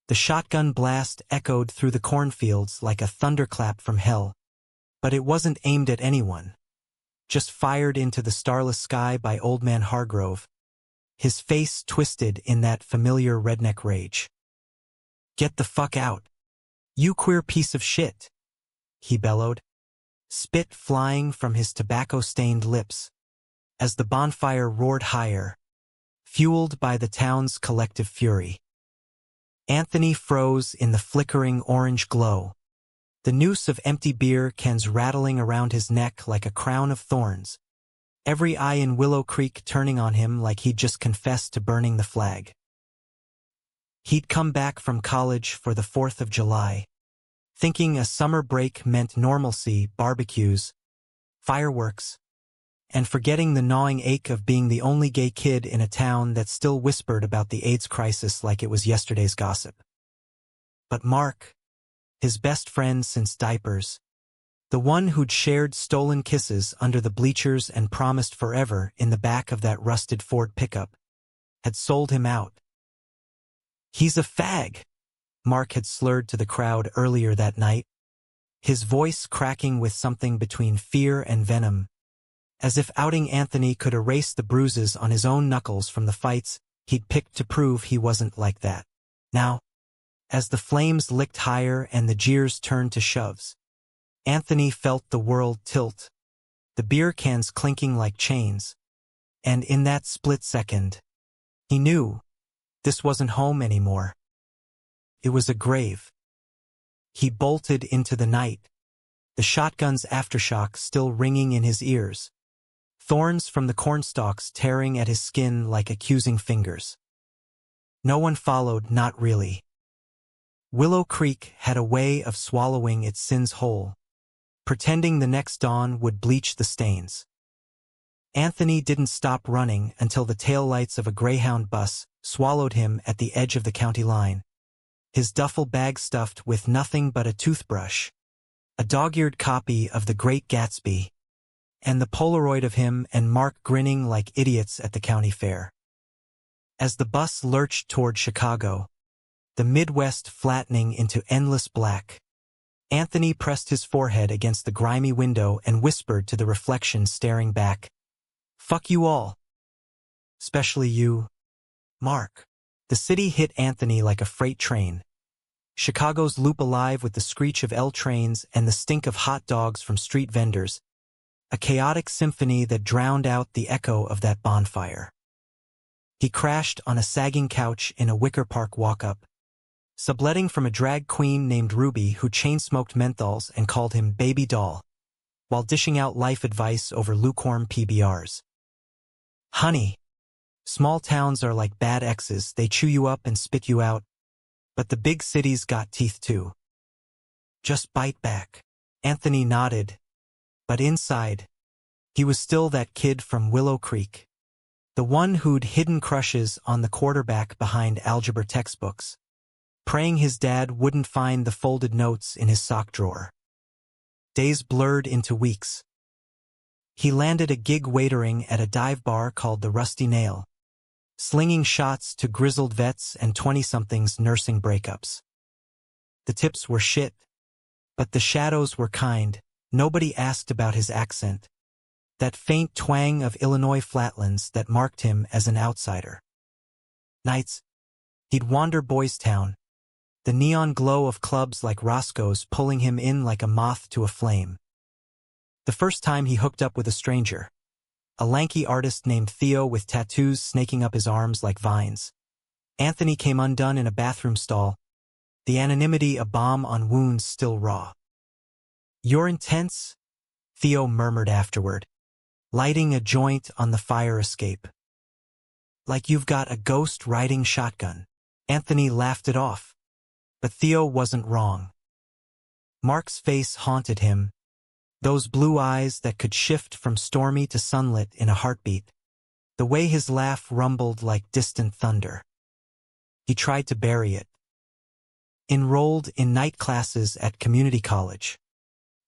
The shotgun blast echoed through the cornfields like a thunderclap from hell. But it wasn't aimed at anyone. Just fired into the starless sky by Old Man Hargrove, his face twisted in that familiar redneck rage. "Get the fuck out. You queer piece of shit," he bellowed, spit flying from his tobacco-stained lips, as the bonfire roared higher, fueled by the town's collective fury. Anthony froze in the flickering orange glow, the noose of empty beer cans rattling around his neck like a crown of thorns, every eye in Willow Creek turning on him like he'd just confessed to burning the flag. He'd come back from college for the 4th of July, thinking a summer break meant normalcy, barbecues, fireworks, and forgetting the gnawing ache of being the only gay kid in a town that still whispered about the AIDS crisis like it was yesterday's gossip. But Mark, his best friend since diapers, the one who'd shared stolen kisses under the bleachers and promised forever in the back of that rusted Ford pickup, had sold him out. "He's a fag," Mark had slurred to the crowd earlier that night, his voice cracking with something between fear and venom, as if outing Anthony could erase the bruises on his own knuckles from the fights he'd picked to prove he wasn't like that. Now, as the flames licked higher and the jeers turned to shoves, Anthony felt the world tilt, the beer cans clinking like chains, and in that split second, he knew this wasn't home anymore. It was a grave. He bolted into the night, the shotgun's aftershock still ringing in his ears, thorns from the cornstalks tearing at his skin like accusing fingers. No one followed, not really. Willow Creek had a way of swallowing its sins whole, pretending the next dawn would bleach the stains. Anthony didn't stop running until the taillights of a Greyhound bus swallowed him at the edge of the county line, his duffel bag stuffed with nothing but a toothbrush, a dog-eared copy of The Great Gatsby, and the Polaroid of him and Mark grinning like idiots at the county fair. As the bus lurched toward Chicago, the Midwest flattening into endless black, Anthony pressed his forehead against the grimy window and whispered to the reflection staring back, "Fuck you all. Especially you, Mark." The city hit Anthony like a freight train, Chicago's loop alive with the screech of L trains and the stink of hot dogs from street vendors, a chaotic symphony that drowned out the echo of that bonfire. He crashed on a sagging couch in a Wicker Park walk-up, subletting from a drag queen named Ruby who chain-smoked menthols and called him baby doll, while dishing out life advice over lukewarm PBRs. "Honey, small towns are like bad exes, they chew you up and spit you out, but the big cities got teeth too. Just bite back." Anthony nodded, but inside, he was still that kid from Willow Creek, the one who'd hidden crushes on the quarterback behind algebra textbooks, praying his dad wouldn't find the folded notes in his sock drawer. Days blurred into weeks. He landed a gig waitering at a dive bar called the Rusty Nail, slinging shots to grizzled vets and 20-somethings nursing breakups. The tips were shit, but the shadows were kind. Nobody asked about his accent, that faint twang of Illinois flatlands that marked him as an outsider. Nights, he'd wander Boys Town, the neon glow of clubs like Roscoe's pulling him in like a moth to a flame. The first time he hooked up with a stranger, a lanky artist named Theo with tattoos snaking up his arms like vines, Anthony came undone in a bathroom stall, the anonymity a bomb on wounds still raw. "You're intense," Theo murmured afterward, lighting a joint on the fire escape. "Like you've got a ghost riding shotgun." Anthony laughed it off, but Theo wasn't wrong. Mark's face haunted him, those blue eyes that could shift from stormy to sunlit in a heartbeat, the way his laugh rumbled like distant thunder. He tried to bury it. Enrolled in night classes at community college,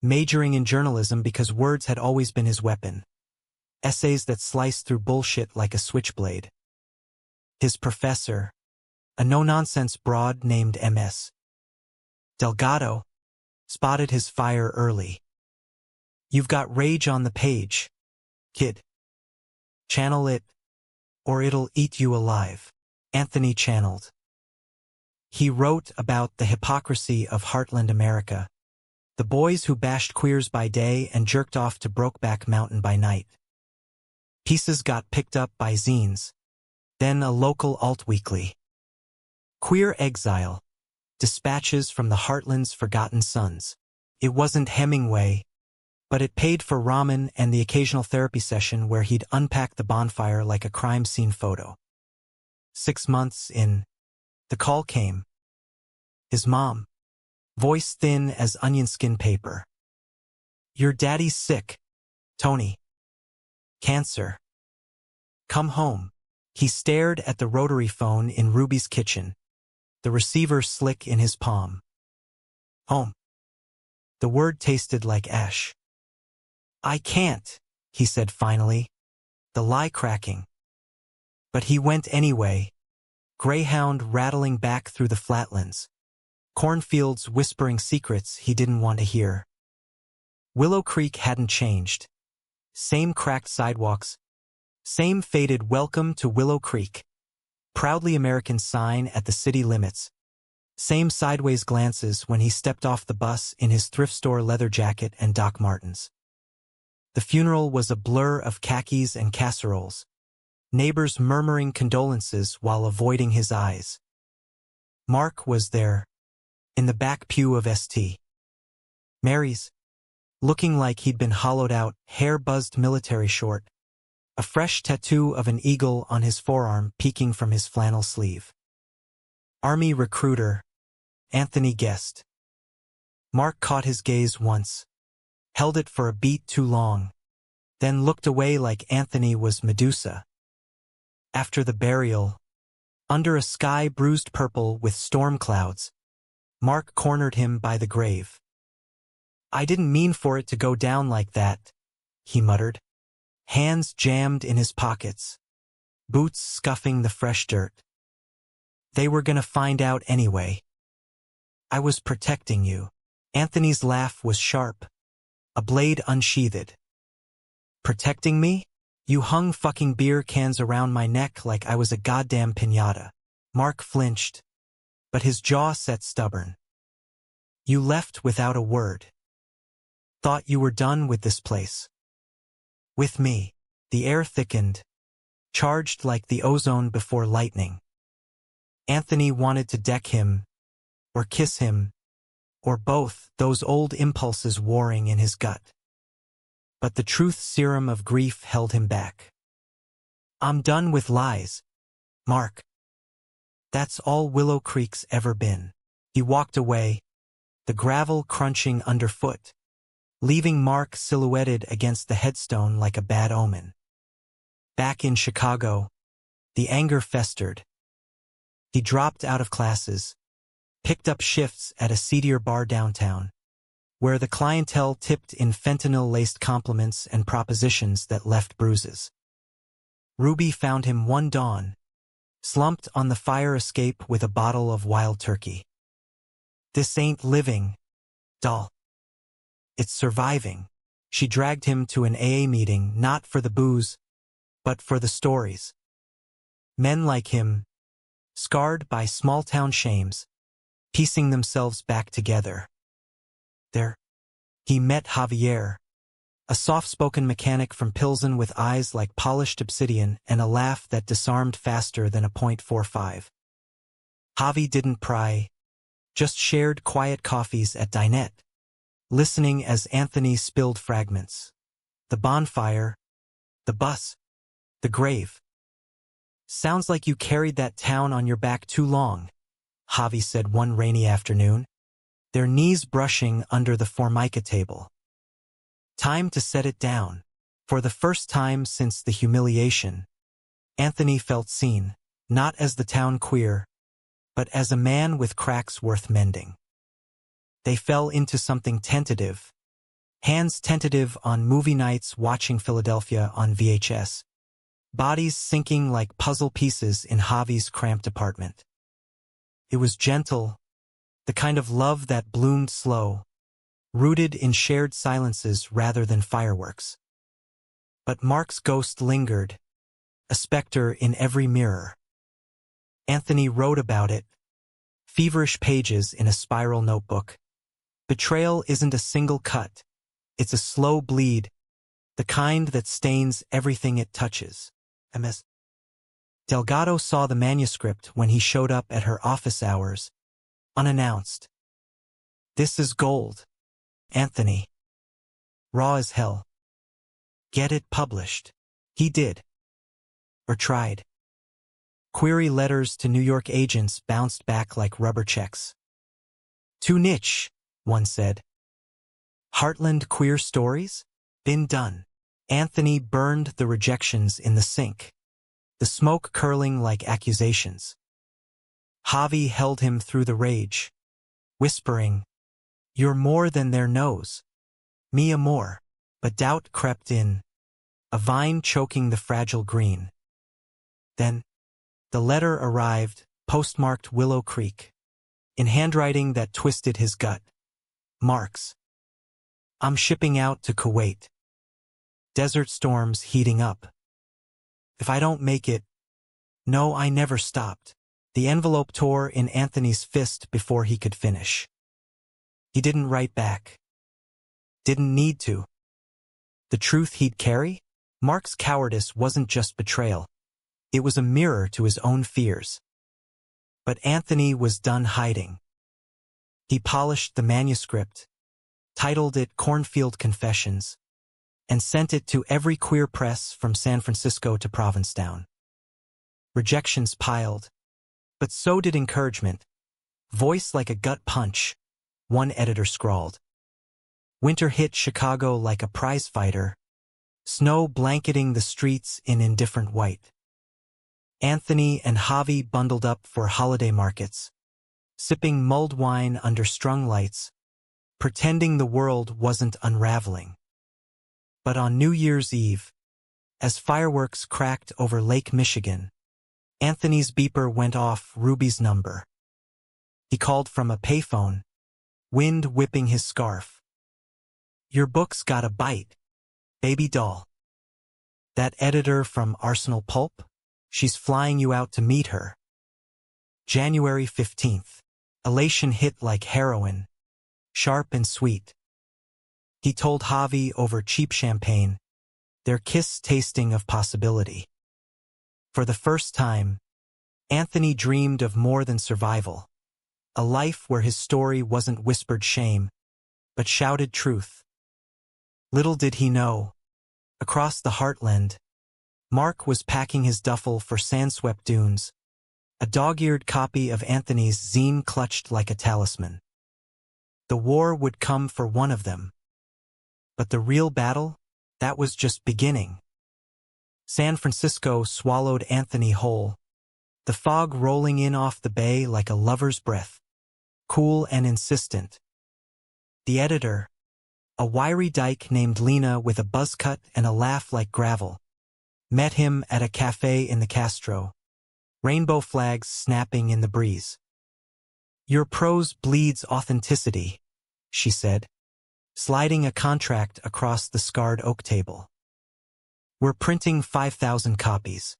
majoring in journalism because words had always been his weapon, essays that sliced through bullshit like a switchblade. His professor, A no-nonsense broad named MS. Delgado spotted his fire early. You've got rage on the page, kid. Channel it, or it'll eat you alive. Anthony channeled. He wrote about the hypocrisy of Heartland America, the boys who bashed queers by day and jerked off to Brokeback Mountain by night. Pieces got picked up by zines, then a local alt weekly. Queer Exile, dispatches from the Heartland's forgotten sons. It wasn't Hemingway, but it paid for ramen and the occasional therapy session where he'd unpack the bonfire like a crime scene photo. 6 months in, the call came. His mom, voice thin as onion skin paper. Your daddy's sick, Tony. Cancer. Come home. He stared at the rotary phone in Ruby's kitchen, the receiver slick in his palm. Home. The word tasted like ash. I can't, he said finally, the lie cracking. But he went anyway, Greyhound rattling back through the flatlands, cornfields whispering secrets he didn't want to hear. Willow Creek hadn't changed. Same cracked sidewalks, same faded welcome to Willow Creek, proudly American sign at the city limits, same sideways glances when he stepped off the bus in his thrift store leather jacket and Doc Martens. The funeral was a blur of khakis and casseroles, neighbors murmuring condolences while avoiding his eyes. Mark was there, in the back pew of St. Mary's, looking like he'd been hollowed out, hair-buzzed military short, a fresh tattoo of an eagle on his forearm peeking from his flannel sleeve. Army recruiter, Anthony guessed. Mark caught his gaze once, held it for a beat too long, then looked away like Anthony was Medusa. After the burial, under a sky bruised purple with storm clouds, Mark cornered him by the grave. I didn't mean for it to go down like that, he muttered, hands jammed in his pockets, boots scuffing the fresh dirt. They were gonna find out anyway. I was protecting you. Anthony's laugh was sharp, a blade unsheathed. Protecting me? You hung fucking beer cans around my neck like I was a goddamn piñata. Mark flinched, but his jaw set stubborn. You left without a word. Thought you were done with this place. With me. The air thickened, charged like the ozone before lightning. Anthony wanted to deck him, or kiss him, or both, those old impulses warring in his gut. But the truth serum of grief held him back. I'm done with lies, Mark. That's all Willow Creek's ever been. He walked away, the gravel crunching underfoot, leaving Mark silhouetted against the headstone like a bad omen. Back in Chicago, the anger festered. He dropped out of classes, picked up shifts at a seedier bar downtown, where the clientele tipped in fentanyl-laced compliments and propositions that left bruises. Ruby found him one dawn, slumped on the fire escape with a bottle of wild turkey. This ain't living, doll. It's surviving. She dragged him to an AA meeting not for the booze, but for the stories. Men like him, scarred by small-town shames, piecing themselves back together. There, he met Javier, a soft-spoken mechanic from Pilsen with eyes like polished obsidian and a laugh that disarmed faster than a .45. Javi didn't pry, just shared quiet coffees at Dinette, listening as Anthony spilled fragments. The bonfire, the bus, the grave. Sounds like you carried that town on your back too long, Javi said one rainy afternoon, their knees brushing under the Formica table. Time to set it down. For the first time since the humiliation, Anthony felt seen, not as the town queer, but as a man with cracks worth mending. They fell into something tentative, hands tentative on movie nights watching Philadelphia on VHS, bodies sinking like puzzle pieces in Javi's cramped apartment. It was gentle, the kind of love that bloomed slow, rooted in shared silences rather than fireworks. But Mark's ghost lingered, a specter in every mirror. Anthony wrote about it, feverish pages in a spiral notebook. Betrayal isn't a single cut. It's a slow bleed, the kind that stains everything it touches. MS. Delgado saw the manuscript when he showed up at her office hours, unannounced. "This is gold, Anthony. Raw as hell. Get it published." He did. Or tried. Query letters to New York agents bounced back like rubber checks. "Too niche," one said. "Heartland queer stories? Been done." Anthony burned the rejections in the sink, the smoke curling like accusations. Javi held him through the rage, whispering, "You're more than their nose. Me more." But doubt crept in, a vine choking the fragile green. Then, the letter arrived, postmarked Willow Creek, in handwriting that twisted his gut. Mark's. "I'm shipping out to Kuwait. Desert storms heating up. If I don't make it..." No, I never stopped. The envelope tore in Anthony's fist before he could finish. He didn't write back. Didn't need to. The truth he'd carry? Mark's cowardice wasn't just betrayal. It was a mirror to his own fears. But Anthony was done hiding. He polished the manuscript, titled it Cornfield Confessions, and sent it to every queer press from San Francisco to Provincetown. Rejections piled, but so did encouragement. "Voice like a gut punch," one editor scrawled. "Winter hit Chicago like a prizefighter, snow blanketing the streets in indifferent white." Anthony and Javi bundled up for holiday markets, sipping mulled wine under strung lights, pretending the world wasn't unraveling. But on New Year's Eve, as fireworks cracked over Lake Michigan, Anthony's beeper went off Ruby's number. He called from a payphone, wind whipping his scarf. "Your book's got a bite, baby doll. That editor from Arsenal Pulp? She's flying you out to meet her." January 15th. Elation hit like heroin, sharp and sweet. He told Javi over cheap champagne, their kiss tasting of possibility. For the first time, Anthony dreamed of more than survival, a life where his story wasn't whispered shame, but shouted truth. Little did he know, across the heartland, Mark was packing his duffel for sand-swept dunes, a dog-eared copy of Anthony's zine clutched like a talisman. The war would come for one of them. But the real battle, that was just beginning. San Francisco swallowed Anthony whole, the fog rolling in off the bay like a lover's breath, cool and insistent. The editor, a wiry dyke named Lena with a buzz cut and a laugh like gravel, met him at a cafe in the Castro, rainbow flags snapping in the breeze. "Your prose bleeds authenticity," she said, sliding a contract across the scarred oak table. "We're printing 5,000 copies.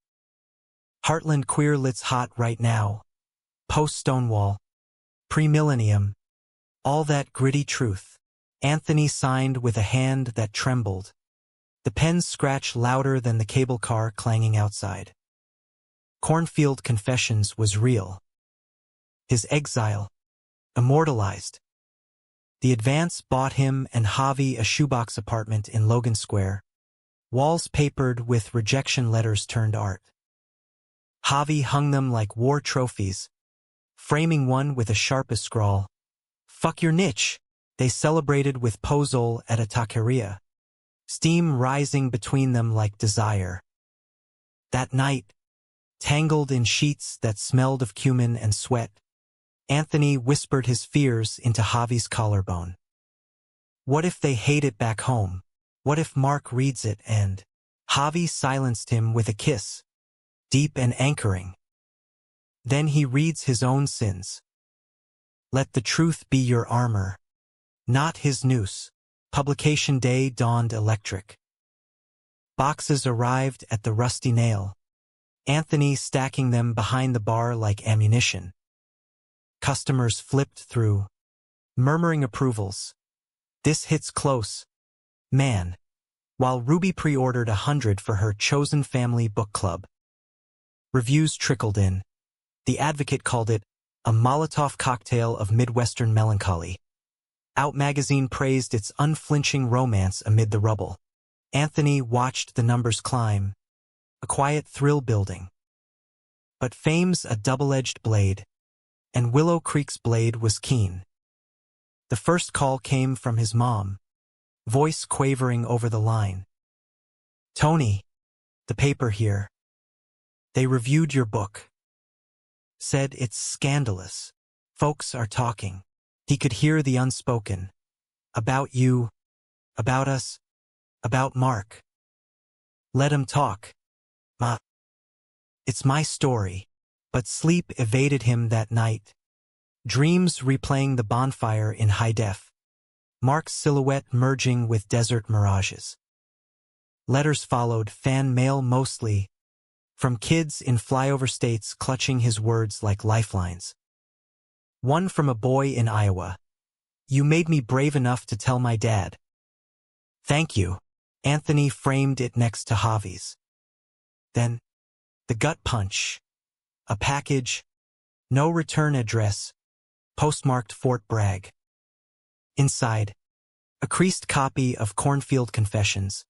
Heartland Queer Lit's hot right now. Post-Stonewall. Pre-millennium. All that gritty truth." Anthony signed with a hand that trembled, the pen's scratch louder than the cable car clanging outside. Cornfield Confessions was real. His exile, immortalized. The advance bought him and Javi a shoebox apartment in Logan Square, walls papered with rejection letters turned art. Javi hung them like war trophies, framing one with a sharpest scrawl, "Fuck your niche." They celebrated with pozole at a taqueria, steam rising between them like desire. That night, tangled in sheets that smelled of cumin and sweat, Anthony whispered his fears into Javi's collarbone. What if they hate it back home? What if Mark reads it and... Javi silenced him with a kiss, deep and anchoring. Then he reads his own sins. Let the truth be your armor, not his noose. Publication day dawned electric. Boxes arrived at the Rusty Nail, Anthony stacking them behind the bar like ammunition. Customers flipped through, murmuring approvals. This hits close, man. While Ruby pre-ordered 100 for her chosen family book club. Reviews trickled in. The Advocate called it a Molotov cocktail of Midwestern melancholy. Out magazine praised its unflinching romance amid the rubble. Anthony watched the numbers climb, a quiet thrill building. But fame's a double-edged blade, and Willow Creek's blade was keen. The first call came from his mom, voice quavering over the line. Tony, the paper here. They reviewed your book. Said it's scandalous. Folks are talking. He could hear the unspoken. About you, about us, about Mark. Let him talk. Ma. It's my story. But sleep evaded him that night. Dreams replaying the bonfire in high def. Mark's silhouette merging with desert mirages. Letters followed, fan mail mostly, from kids in flyover states clutching his words like lifelines. One from a boy in Iowa. You made me brave enough to tell my dad. Thank you. Anthony framed it next to Javi's. Then, the gut punch. A package, no return address, postmarked Fort Bragg. Inside, a creased copy of Cornfield Confessions,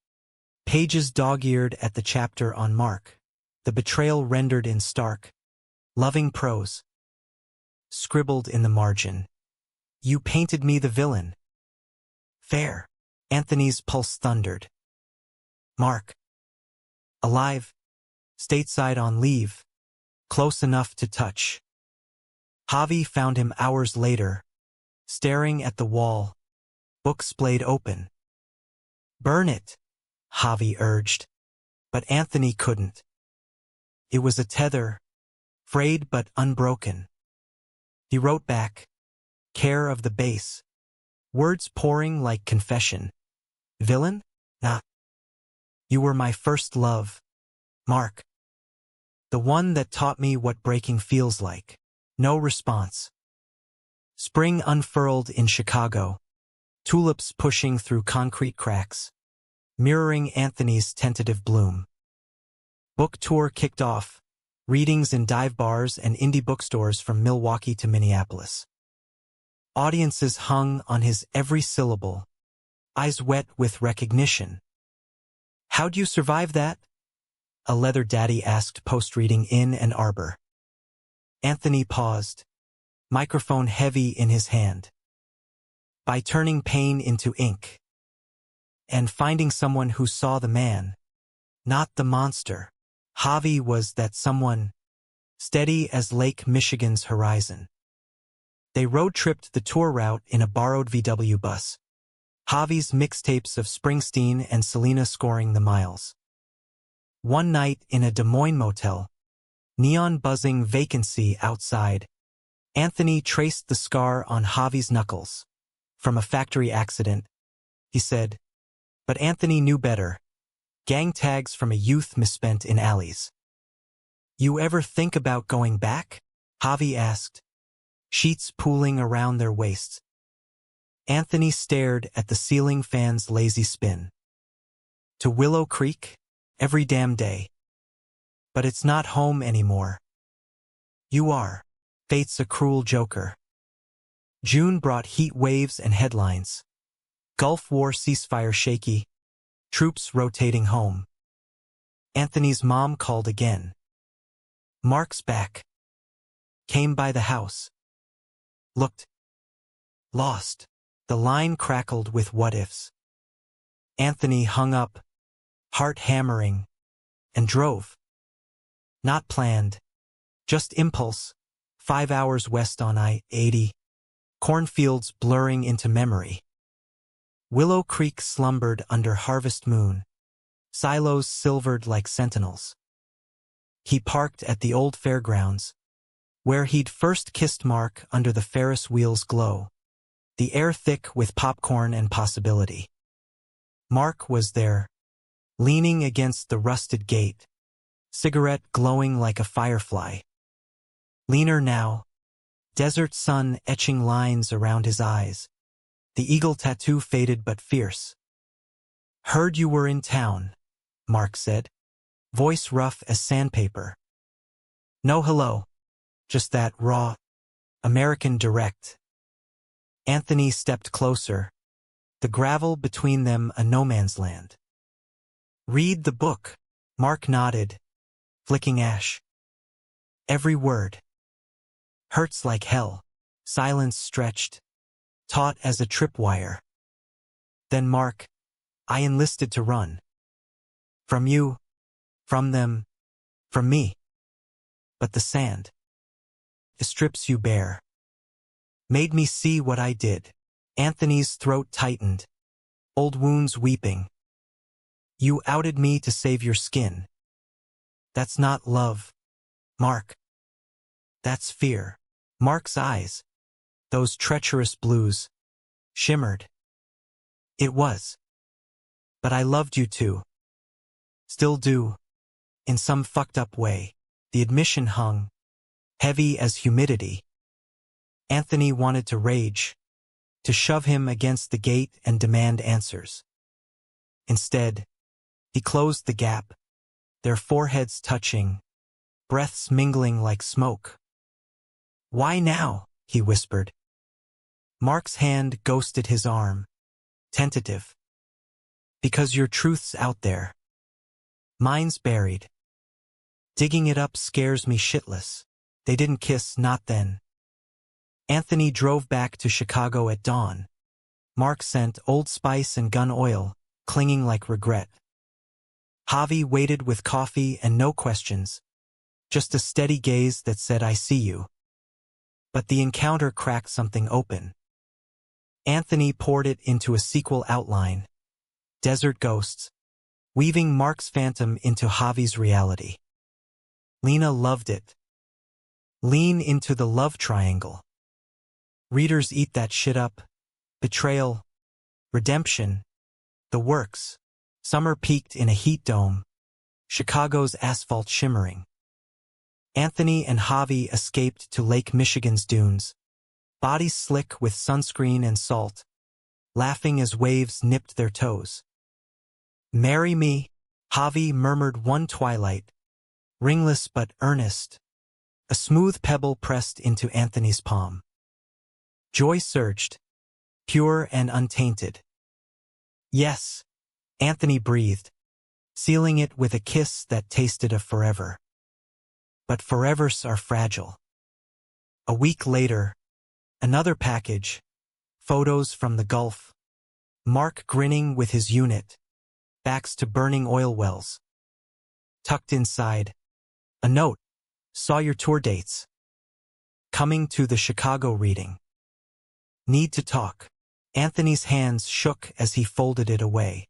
pages dog-eared at the chapter on Mark, the betrayal rendered in stark, loving prose. Scribbled in the margin, you painted me the villain. Fair. Anthony's pulse thundered. Mark. Alive. Stateside on leave. Close enough to touch. Javi found him hours later, staring at the wall, book splayed open. Burn it, Javi urged, but Anthony couldn't. It was a tether, frayed but unbroken. He wrote back, care of the base, words pouring like confession. Villain? Nah. You were my first love, Mark. The one that taught me what breaking feels like. No response. Spring unfurled in Chicago, tulips pushing through concrete cracks, mirroring Anthony's tentative bloom. Book tour kicked off, readings in dive bars and indie bookstores from Milwaukee to Minneapolis. Audiences hung on his every syllable, eyes wet with recognition. How'd you survive that? A leather daddy asked post-reading in Ann Arbor. Anthony paused, microphone heavy in his hand. By turning pain into ink. And finding someone who saw the man, not the monster. Javi was that someone, steady as Lake Michigan's horizon. They road-tripped the tour route in a borrowed VW bus. Javi's mixtapes of Springsteen and Selena scoring the miles. One night in a Des Moines motel, neon buzzing vacancy outside, Anthony traced the scar on Javi's knuckles. From a factory accident, he said. But Anthony knew better. Gang tags from a youth misspent in alleys. You ever think about going back? Javi asked, sheets pooling around their waists. Anthony stared at the ceiling fan's lazy spin. To Willow Creek? Every damn day. But it's not home anymore. You are. Fate's a cruel joker. June brought heat waves and headlines. Gulf War ceasefire shaky. Troops rotating home. Anthony's mom called again. Mark's back. Came by the house. Looked. Lost. The line crackled with what-ifs. Anthony hung up, heart hammering, and drove. Not planned. Just impulse. 5 hours west on I-80. Cornfields blurring into memory. Willow Creek slumbered under harvest moon. Silos silvered like sentinels. He parked at the old fairgrounds, where he'd first kissed Mark under the Ferris wheel's glow, the air thick with popcorn and possibility. Mark was there, leaning against the rusted gate, cigarette glowing like a firefly. Leaner now, desert sun etching lines around his eyes, the eagle tattoo faded but fierce. "Heard you were in town," Mark said, voice rough as sandpaper. "No hello, just that raw, American direct." Anthony stepped closer, the gravel between them a no man's land. "Read the book," Mark nodded, flicking ash. "Every word. Hurts like hell." Silence stretched, taut as a tripwire. Then Mark, "I enlisted to run. From you, from them, from me. But the sand, it strips you bare. Made me see what I did." Anthony's throat tightened, old wounds weeping. "You outed me to save your skin. That's not love, Mark. That's fear." Mark's eyes, those treacherous blues, shimmered. "It was. But I loved you too. Still do, in some fucked up way." The admission hung, heavy as humidity. Anthony wanted to rage, to shove him against the gate and demand answers. Instead, he closed the gap, their foreheads touching, breaths mingling like smoke. "Why now?" he whispered. Mark's hand ghosted his arm, tentative. "Because your truth's out there. Mine's buried. Digging it up scares me shitless." They didn't kiss, not then. Anthony drove back to Chicago at dawn. Mark sent Old Spice and gun oil, clinging like regret. Javi waited with coffee and no questions, just a steady gaze that said, "I see you." But the encounter cracked something open. Anthony poured it into a sequel outline, Desert Ghosts, weaving Mark's phantom into Javi's reality. Lena loved it. Lean into the love triangle. Readers eat that shit up. Betrayal, redemption, the works. Summer peaked in a heat dome, Chicago's asphalt shimmering. Anthony and Javi escaped to Lake Michigan's dunes, bodies slick with sunscreen and salt, laughing as waves nipped their toes. "Marry me," Javi murmured one twilight, ringless but earnest, a smooth pebble pressed into Anthony's palm. Joy surged, pure and untainted. "Yes," Anthony breathed, sealing it with a kiss that tasted of forever. But forevers are fragile. A week later, another package, photos from the Gulf. Mark grinning with his unit, backs to burning oil wells. Tucked inside, a note, "Saw your tour dates. Coming to the Chicago reading. Need to talk." Anthony's hands shook as he folded it away.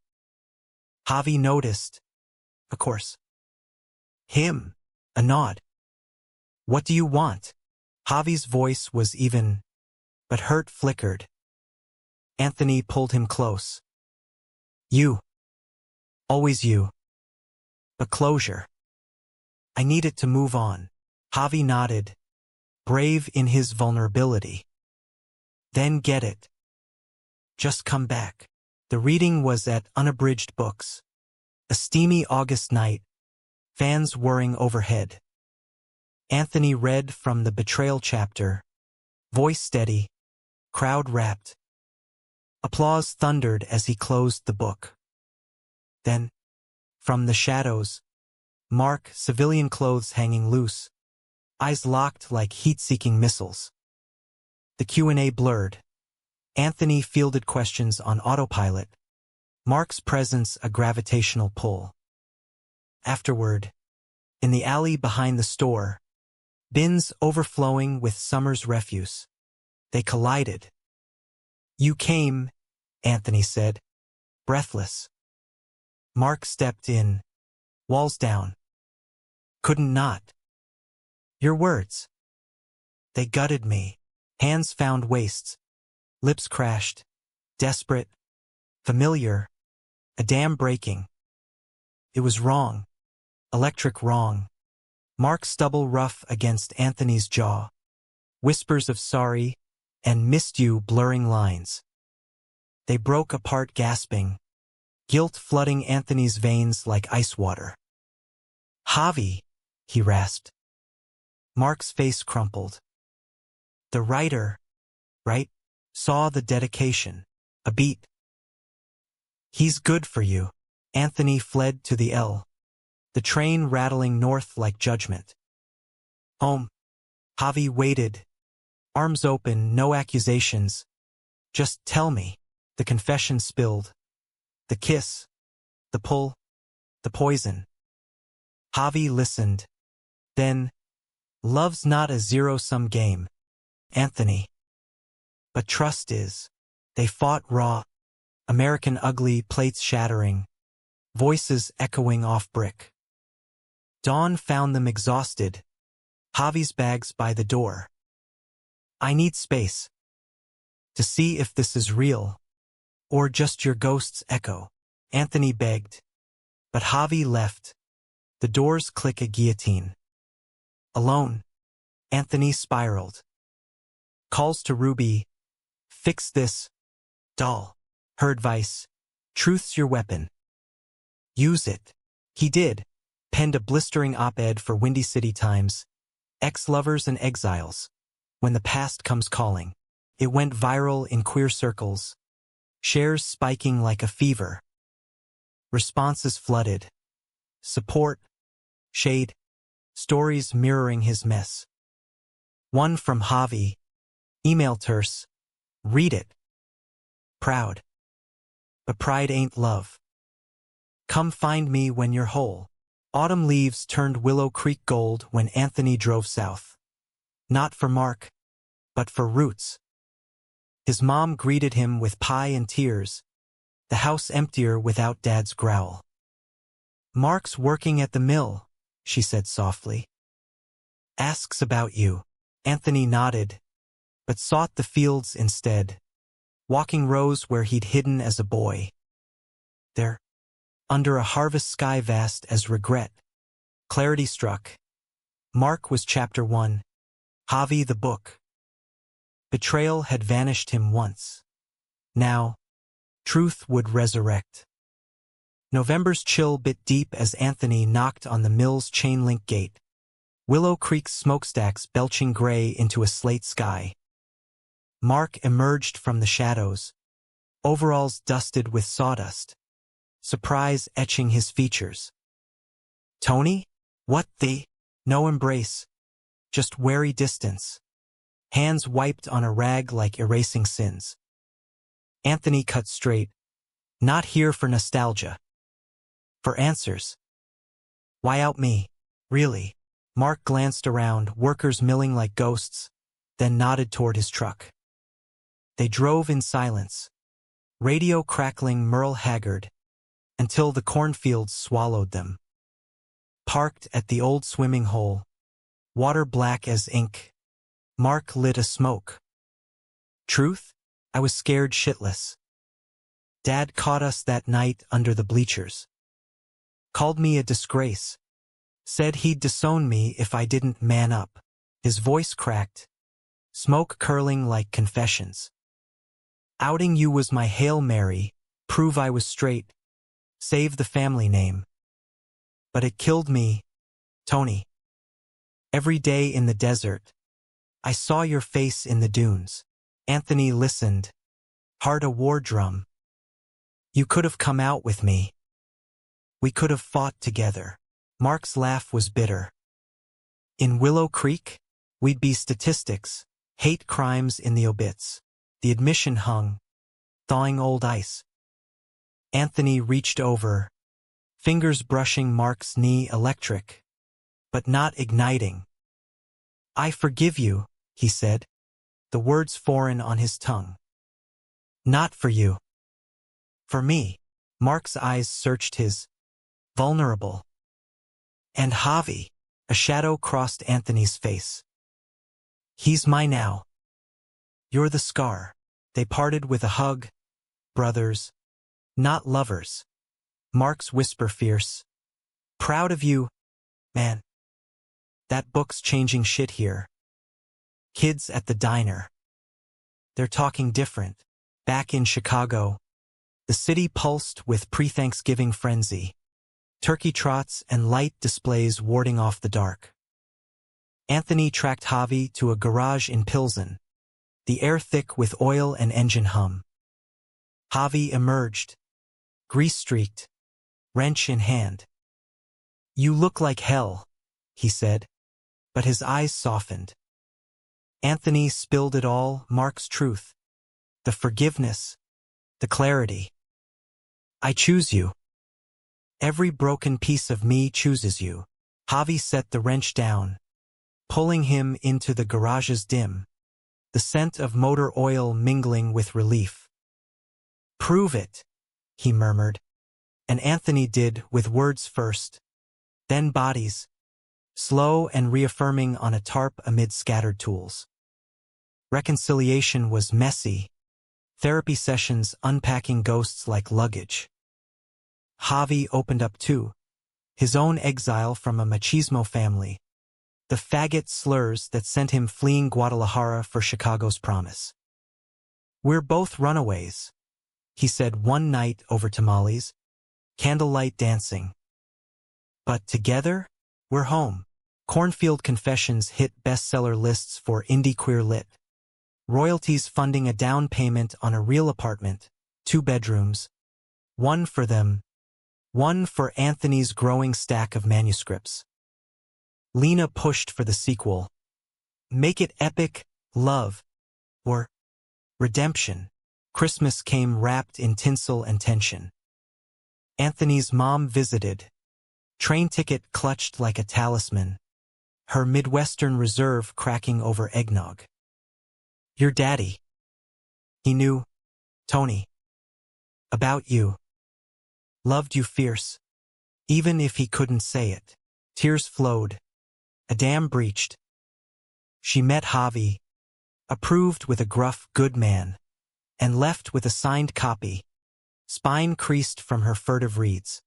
Javi noticed, of course. Him, a nod. "What do you want?" Javi's voice was even, but hurt flickered. Anthony pulled him close. "You. Always you. But closure. I need it to move on." Javi nodded, brave in his vulnerability. "Then get it. Just come back." The reading was at Unabridged Books. A steamy August night, fans whirring overhead. Anthony read from the betrayal chapter, voice steady, crowd rapt. Applause thundered as he closed the book. Then, from the shadows, Mark, civilian clothes hanging loose, eyes locked like heat-seeking missiles. The Q&A blurred. Anthony fielded questions on autopilot, Mark's presence a gravitational pull. Afterward, in the alley behind the store, bins overflowing with summer's refuse, they collided. "You came," Anthony said, breathless. Mark stepped in, walls down. "Couldn't not. Your words. They gutted me. Hands found waists. Lips crashed. Desperate. Familiar. A dam breaking. It was wrong. Electric wrong. Mark's stubble rough against Anthony's jaw. Whispers of sorry and missed you blurring lines. They broke apart gasping. Guilt flooding Anthony's veins like ice water. Javi, he rasped. Mark's face crumpled. The writer, right, saw the dedication. A beat. He's good for you. Anthony fled to the L. The train rattling north like judgment. Home. Javi waited. Arms open, no accusations. Just tell me. The confession spilled. The kiss. The pull. The poison. Javi listened. Then, love's not a zero-sum game, Anthony. But trust is. They fought raw. American ugly, plates shattering. Voices echoing off brick. Dawn found them exhausted. Javi's bags by the door. I need space. To see if this is real. Or just your ghost's echo. Anthony begged. But Javi left. The doors click a guillotine. Alone. Anthony spiraled. Calls to Ruby. Fix this. Doll. Her advice. Truth's your weapon. Use it. He did. Penned a blistering op-ed for Windy City Times. Ex-lovers and exiles. When the past comes calling. It went viral in queer circles. Shares spiking like a fever. Responses flooded. Support. Shade. Stories mirroring his mess. One from Javi. Email terse. Read it. Proud. But pride ain't love. Come find me when you're whole. Autumn leaves turned Willow Creek gold when Anthony drove south. Not for Mark, but for roots. His mom greeted him with pie and tears. The house emptier without Dad's growl. Mark's working at the mill, she said softly. Asks about you. Anthony nodded, but sought the fields instead. Walking rows where he'd hidden as a boy. There, under a harvest sky vast as regret, clarity struck. Mark was chapter 1. Javi the book. Betrayal had vanished him once. Now, truth would resurrect. November's chill bit deep as Anthony knocked on the mill's chain-link gate. Willow Creek's smokestacks belching gray into a slate sky. Mark emerged from the shadows, overalls dusted with sawdust, surprise etching his features. Tony? What the? No embrace, just wary distance. Hands wiped on a rag like erasing sins. Anthony cut straight. Not here for nostalgia. For answers. Why out me? Really? Mark glanced around, workers milling like ghosts, then nodded toward his truck. They drove in silence. Radio crackling Merle haggard, until the cornfields swallowed them. Parked at the old swimming hole, water black as ink. Mark lit a smoke. Truth? I was scared shitless. Dad caught us that night under the bleachers. Called me a disgrace. Said he'd disown me if I didn't man up. His voice cracked. Smoke curling like confessions. Outing you was my Hail Mary, prove I was straight. Save the family name. But it killed me, Tony. Every day in the desert, I saw your face in the dunes. Anthony listened, heart a war drum. You could have come out with me. We could have fought together. Mark's laugh was bitter. In Willow Creek, we'd be statistics, hate crimes in the obits. The admission hung, thawing old ice. Anthony reached over, fingers brushing Mark's knee electric, but not igniting. I forgive you, he said, the words foreign on his tongue. Not for you. For me. Mark's eyes searched his. Vulnerable. And Javi. A shadow crossed Anthony's face. He's mine now. You're the scar. They parted with a hug. Brothers, not lovers. Mark's whisper fierce. Proud of you, man. That book's changing shit here. Kids at the diner. They're talking different. Back in Chicago, the city pulsed with pre-Thanksgiving frenzy. Turkey trots and light displays warding off the dark. Anthony tracked Javi to a garage in Pilsen, the air thick with oil and engine hum. Javi emerged, grease-streaked, wrench in hand. You look like hell, he said, but his eyes softened. Anthony spilled it all, Mark's truth. The forgiveness, the clarity. I choose you. Every broken piece of me chooses you. Javi set the wrench down, pulling him into the garage's dim, the scent of motor oil mingling with relief. Prove it, he murmured, and Anthony did with words first, then bodies, slow and reaffirming on a tarp amid scattered tools. Reconciliation was messy, therapy sessions unpacking ghosts like luggage. Javi opened up too, his own exile from a machismo family, the faggot slurs that sent him fleeing Guadalajara for Chicago's promise. We're both runaways, he said one night over tamales, candlelight dancing. But together, we're home. Cornfield Confessions hit bestseller lists for indie queer lit. Royalties funding a down payment on a real apartment, 2 bedrooms, one for them, one for Anthony's growing stack of manuscripts. Lena pushed for the sequel. Make it epic, love, or redemption. Christmas came wrapped in tinsel and tension. Anthony's mom visited. Train ticket clutched like a talisman, her Midwestern reserve cracking over eggnog. Your daddy. He knew, Tony. About you. Loved you fierce. Even if he couldn't say it. Tears flowed. A dam breached. She met Javi, approved with a gruff good man, and left with a signed copy, spine creased from her furtive reads.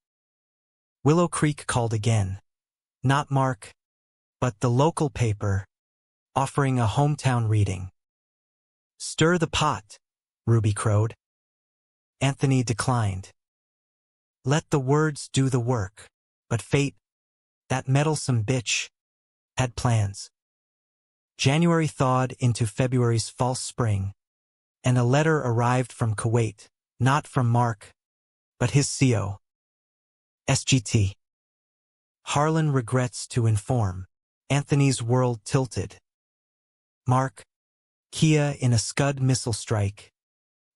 Willow Creek called again. Not Mark, but the local paper, offering a hometown reading. Stir the pot, Ruby crowed. Anthony declined. Let the words do the work, but fate, that meddlesome bitch, had plans. January thawed into February's false spring, and a letter arrived from Kuwait, not from Mark, but his CO. SGT. Harlan regrets to inform. Anthony's world tilted. Mark, Kia in a Scud missile strike.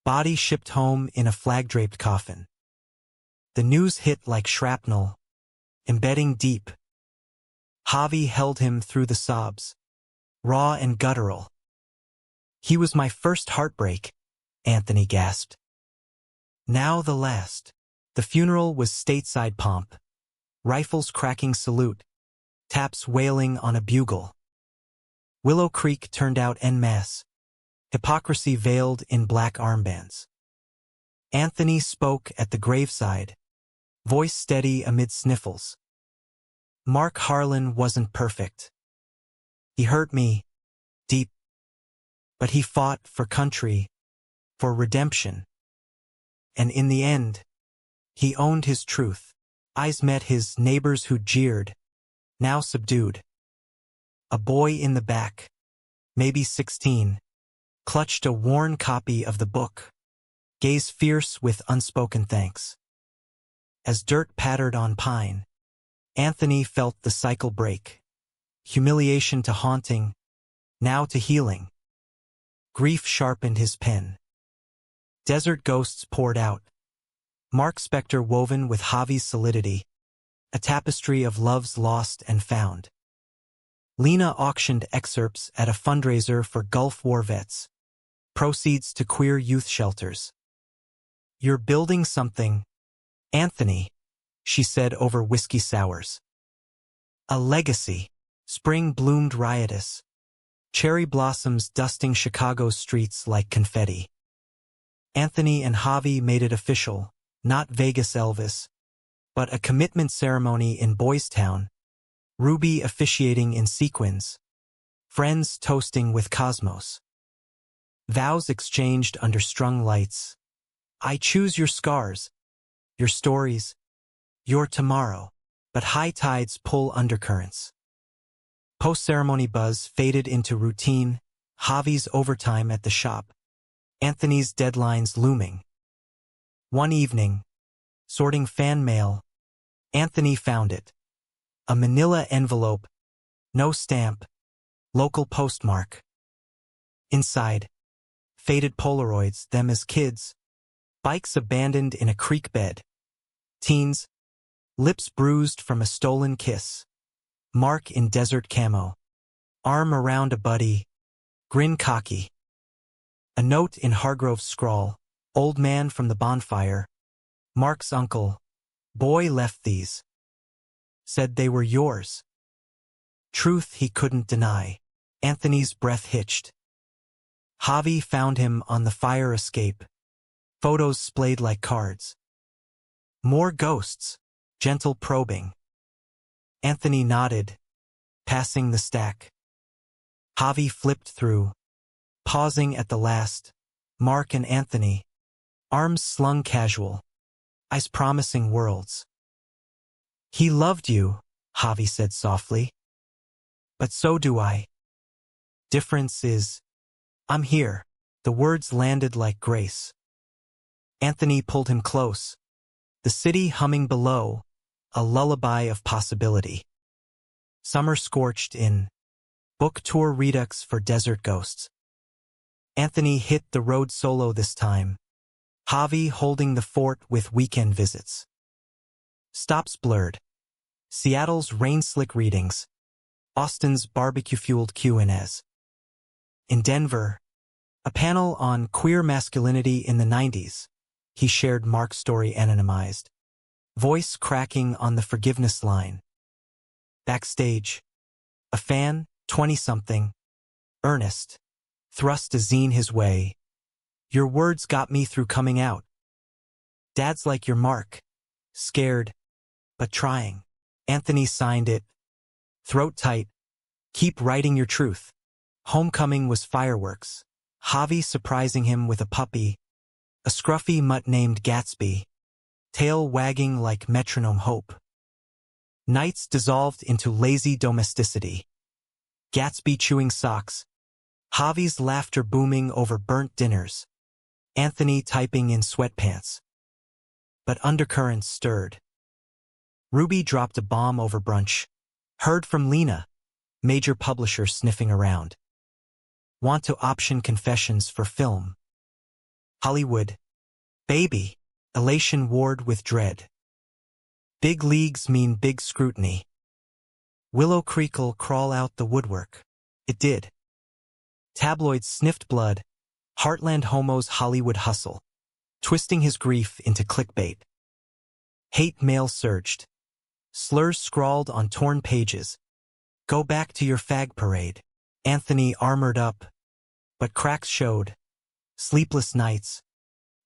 Body shipped home in a flag-draped coffin. The news hit like shrapnel, embedding deep. Javi held him through the sobs, raw and guttural. He was my first heartbreak, Anthony gasped. Now the last. The funeral was stateside pomp. Rifles cracking salute, taps wailing on a bugle. Willow Creek turned out en masse, hypocrisy veiled in black armbands. Anthony spoke at the graveside, voice steady amid sniffles. Mark Harlan wasn't perfect. He hurt me, deep. But he fought for country, for redemption. And in the end, he owned his truth. Eyes met his neighbors who jeered, now subdued. A boy in the back, maybe 16, clutched a worn copy of the book, gaze fierce with unspoken thanks. As dirt pattered on pine, Anthony felt the cycle break. Humiliation to haunting, now to healing. Grief sharpened his pen. Desert ghosts poured out. Mark Spector woven with Javi's solidity, a tapestry of loves lost and found. Lena auctioned excerpts at a fundraiser for Gulf War vets, proceeds to queer youth shelters. You're building something, Anthony, she said over whiskey sours. A legacy. Spring bloomed riotous. Cherry blossoms dusting Chicago's streets like confetti. Anthony and Javi made it official, not Vegas Elvis, but a commitment ceremony in Boys Town, Ruby officiating in sequins, friends toasting with Cosmos. Vows exchanged under strung lights. I choose your scars, your stories, your tomorrow, but high tides pull undercurrents. Post-ceremony buzz faded into routine, Javi's overtime at the shop, Anthony's deadlines looming. One evening, sorting fan mail, Anthony found it. A manila envelope, no stamp, local postmark. Inside, faded Polaroids, them as kids, bikes abandoned in a creek bed, teens, lips bruised from a stolen kiss, Mark in desert camo, arm around a buddy, grin cocky. A note in Hargrove's scrawl, old man from the bonfire, Mark's uncle, boy left these. Said they were yours. Truth he couldn't deny. Anthony's breath hitched. Javi found him on the fire escape. Photos splayed like cards. More ghosts. Gentle probing. Anthony nodded, passing the stack. Javi flipped through, pausing at the last. Mark and Anthony, arms slung casual, eyes promising worlds. He loved you, Javi said softly. But so do I. Difference is, I'm here. The words landed like grace. Anthony pulled him close. The city humming below, a lullaby of possibility. Summer scorched in. Book tour redux for desert ghosts. Anthony hit the road solo this time. Javi holding the fort with weekend visits. Stops blurred. Seattle's rain-slick readings. Austin's barbecue-fueled Q&As. In Denver, a panel on queer masculinity in the 90s. He shared Mark's story anonymized. Voice cracking on the forgiveness line. Backstage, a fan, 20-something, Ernest, thrust a zine his way. Your words got me through coming out. Dad's like your Mark. Scared, but trying. Anthony signed it. Throat tight. Keep writing your truth. Homecoming was fireworks. Javi surprising him with a puppy. A scruffy mutt named Gatsby. Tail wagging like metronome hope. Nights dissolved into lazy domesticity. Gatsby chewing socks. Javi's laughter booming over burnt dinners. Anthony typing in sweatpants. But undercurrents stirred. Ruby dropped a bomb over brunch. Heard from Lena, major publisher sniffing around. Want to option confessions for film. Hollywood. Baby. Elation warred with dread. Big leagues mean big scrutiny. Willow Creek'll crawl out the woodwork. It did. Tabloids sniffed blood. Heartland homo's Hollywood hustle. Twisting his grief into clickbait. Hate mail surged. Slurs scrawled on torn pages. Go back to your fag parade. Anthony armored up. But cracks showed. Sleepless nights.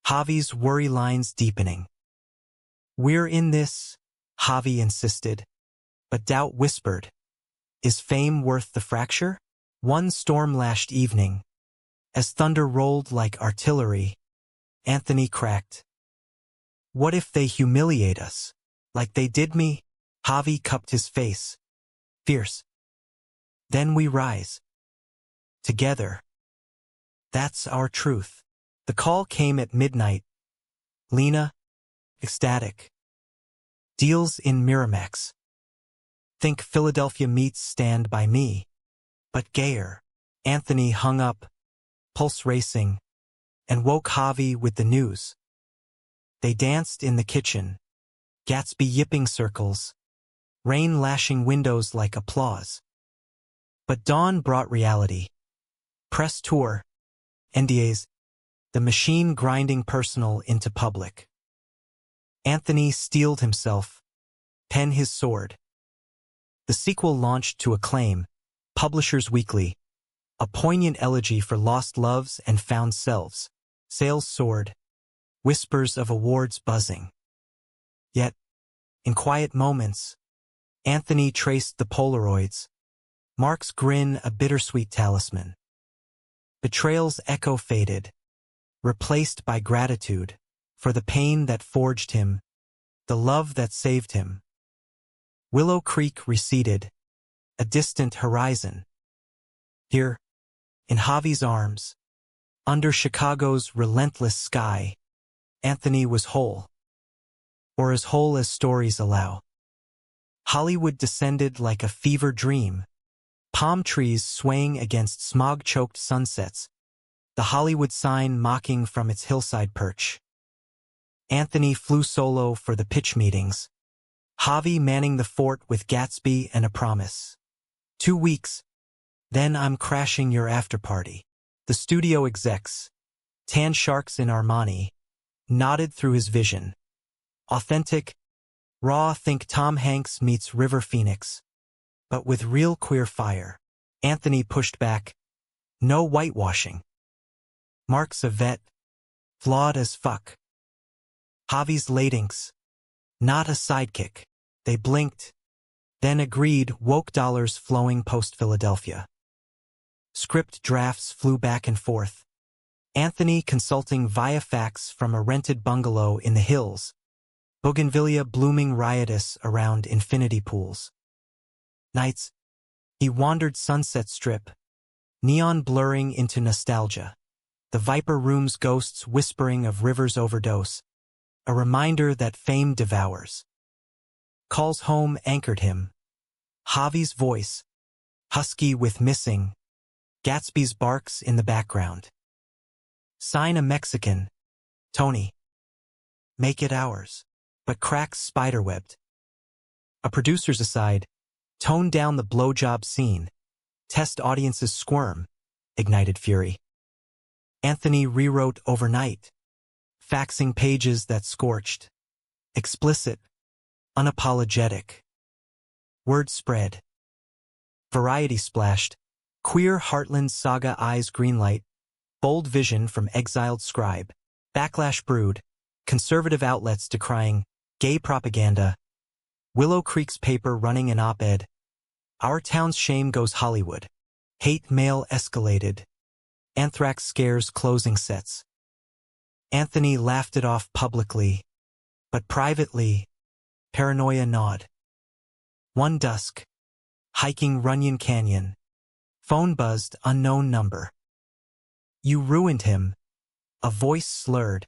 Javi's worry lines deepening. We're in this, Javi insisted. But doubt whispered. Is fame worth the fracture? One storm-lashed evening. As thunder rolled like artillery, Anthony cracked. What if they humiliate us? Like they did me? Javi cupped his face. Fierce. Then we rise. Together. That's our truth. The call came at midnight. Lena, ecstatic. Deals in Miramax. Think Philadelphia meets Stand By Me. But gayer. Anthony hung up, pulse racing, and woke Javi with the news. They danced in the kitchen. Gatsby yipping circles. Rain lashing windows like applause. But dawn brought reality. Press tour. NDAs. The machine grinding personal into public. Anthony steeled himself. Pen his sword. The sequel launched to acclaim. Publishers Weekly. A poignant elegy for lost loves and found selves. Sales soared, whispers of awards buzzing. Yet, in quiet moments, Anthony traced the Polaroids, Mark's grin a bittersweet talisman. Betrayal's echo faded, replaced by gratitude for the pain that forged him, the love that saved him. Willow Creek receded, a distant horizon. Here, in Javi's arms, under Chicago's relentless sky, Anthony was whole. Or as whole as stories allow. Hollywood descended like a fever dream, palm trees swaying against smog-choked sunsets, the Hollywood sign mocking from its hillside perch. Anthony flew solo for the pitch meetings, Javi manning the fort with Gatsby and a promise. 2 weeks, then I'm crashing your after-party. The studio execs, tan sharks in Armani, nodded through his vision. Authentic, raw, think Tom Hanks meets River Phoenix, but with real queer fire. Anthony pushed back. No whitewashing. Mark's a vet, flawed as fuck. Javi's latinx, not a sidekick. They blinked, then agreed, woke dollars flowing post-Philadelphia. Script drafts flew back and forth. Anthony consulting via fax from a rented bungalow in the hills, bougainvillea blooming riotous around infinity pools. Nights, he wandered Sunset Strip, neon blurring into nostalgia, the Viper Room's ghosts whispering of River's overdose, a reminder that fame devours. Calls home anchored him. Javi's voice, husky with missing, Gatsby's barks in the background. Sign a Mexican, Tony. Make it ours. But cracks spiderwebbed. A producer's aside, tone down the blowjob scene. Test audiences squirm, ignited fury. Anthony rewrote overnight, faxing pages that scorched. Explicit, unapologetic. Word spread. Variety splashed. Queer Heartland Saga Eyes Greenlight. Bold vision from exiled scribe. Backlash brewed. Conservative outlets decrying gay propaganda. Willow Creek's paper running an op-ed. Our town's shame goes Hollywood. Hate mail escalated. Anthrax scares closing sets. Anthony laughed it off publicly, but privately, paranoia gnawed. One dusk, hiking Runyon Canyon. Phone buzzed, unknown number. You ruined him. A voice slurred.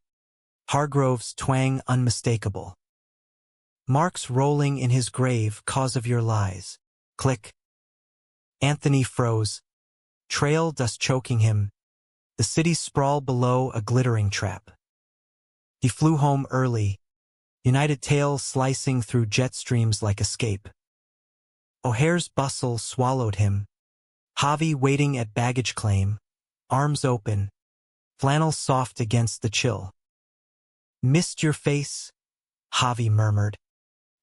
Hargrove's twang unmistakable. Mark's rolling in his grave, cause of your lies. Click. Anthony froze. Trail dust choking him. The city sprawl below a glittering trap. He flew home early, United Tail slicing through jet streams like escape. O'Hare's bustle swallowed him. Javi waiting at baggage claim, arms open, flannel soft against the chill. Missed your face, Javi murmured,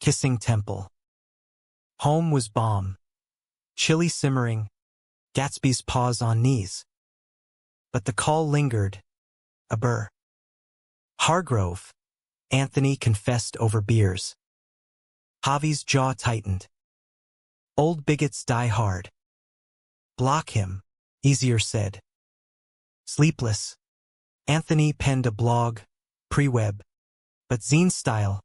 kissing temple. Home was balm. Chili simmering, Gatsby's paws on knees. But the call lingered, a burr. Hargrove, Anthony confessed over beers. Javi's jaw tightened. Old bigots die hard. Block him, easier said. Sleepless, Anthony penned a blog, pre-web, but zine style,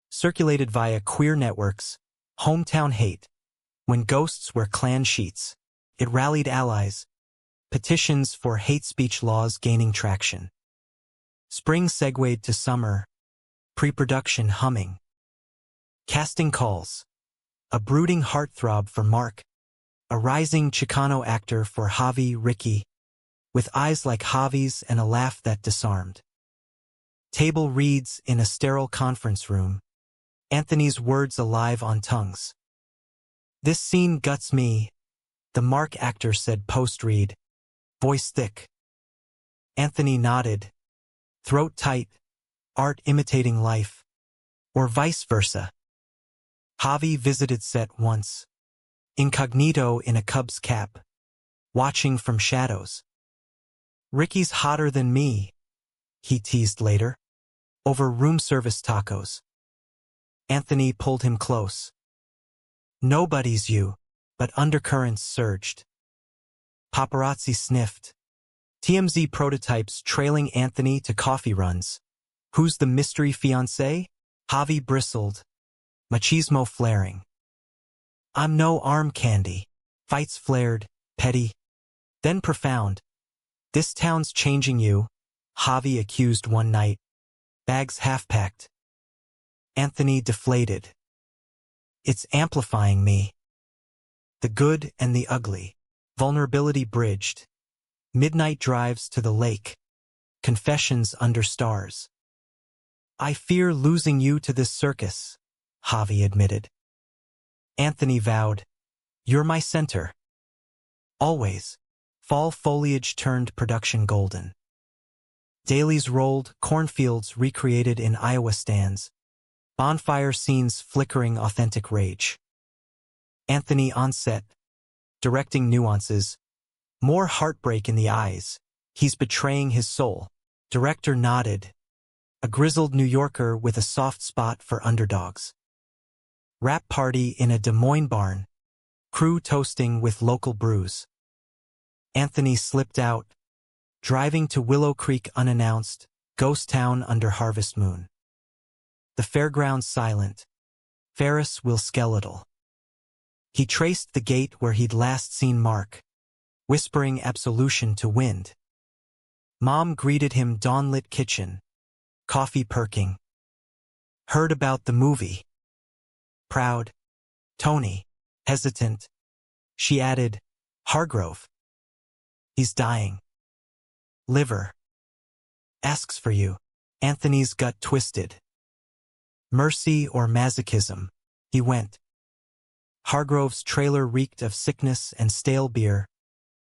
circulated via queer networks, hometown hate. When ghosts were clan sheets, it rallied allies, petitions for hate speech laws gaining traction. Spring segued to summer, pre-production humming. Casting calls, a brooding heartthrob for Mark, a rising Chicano actor for Javi Ricky, with eyes like Javi's and a laugh that disarmed. Table reads in a sterile conference room, Anthony's words alive on tongues. This scene guts me, the Mark actor said post-read, voice thick. Anthony nodded, throat tight, art imitating life, or vice versa. Javi visited set once, incognito in a Cubs cap, watching from shadows. Ricky's hotter than me, he teased later, over room service tacos. Anthony pulled him close. Nobody's you, but undercurrents surged. Paparazzi sniffed. TMZ prototypes trailing Anthony to coffee runs. Who's the mystery fiancé? Javi bristled, machismo flaring. I'm no arm candy. Fights flared, petty, then profound. This town's changing you, Javi accused one night. Bags half-packed. Anthony deflated. It's amplifying me. The good and the ugly. Vulnerability bridged. Midnight drives to the lake. Confessions under stars. I fear losing you to this circus, Javi admitted. Anthony vowed, you're my center. Always. Fall foliage turned production golden. Dailies rolled, cornfields recreated in Iowa stands. Bonfire scenes flickering authentic rage. Anthony on set, directing nuances. More heartbreak in the eyes. He's betraying his soul. Director nodded. A grizzled New Yorker with a soft spot for underdogs. Rap party in a Des Moines barn. Crew toasting with local brews. Anthony slipped out, driving to Willow Creek unannounced, ghost town under harvest moon. The fairgrounds silent. Ferris wheel skeletal. He traced the gate where he'd last seen Mark, whispering absolution to wind. Mom greeted him dawn-lit kitchen, coffee perking. Heard about the movie. Proud. Tony. Hesitant. She added, Hargrove. He's dying. Liver. Asks for you. Anthony's gut twisted. Mercy or masochism. He went. Hargrove's trailer reeked of sickness and stale beer.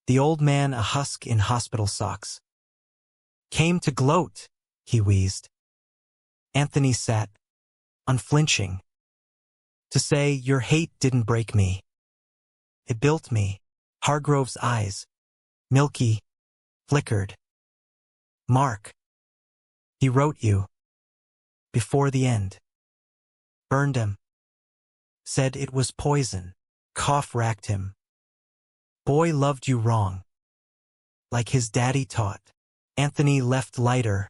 The old man a husk in hospital socks. Came to gloat, he wheezed. Anthony sat, unflinching. To say your hate didn't break me. It built me. Hargrove's eyes, milky, flickered. Mark. He wrote you. Before the end. Burned him. Said it was poison. Cough racked him. Boy loved you wrong. Like his daddy taught. Anthony left lighter.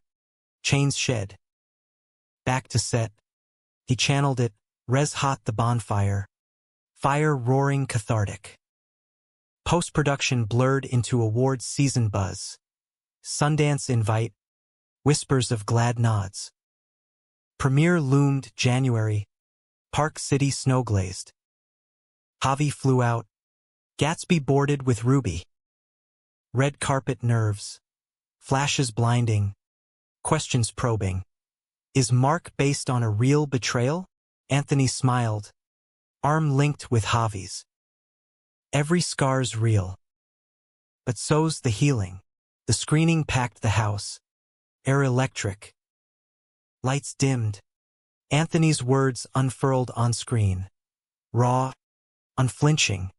Chains shed. Back to set. He channeled it, res hot the bonfire. Fire roaring cathartic. Post-production blurred into awards season buzz. Sundance invite. Whispers of glad nods. Premiere loomed January. Park City snow-glazed. Javi flew out. Gatsby boarded with Ruby. Red carpet nerves. Flashes blinding. Questions probing. Is Mark based on a real betrayal? Anthony smiled. Arm linked with Javi's. Every scar's real. But so's the healing. The screening packed the house. Air electric. Lights dimmed. Anthony's words unfurled on screen. Raw. Unflinching.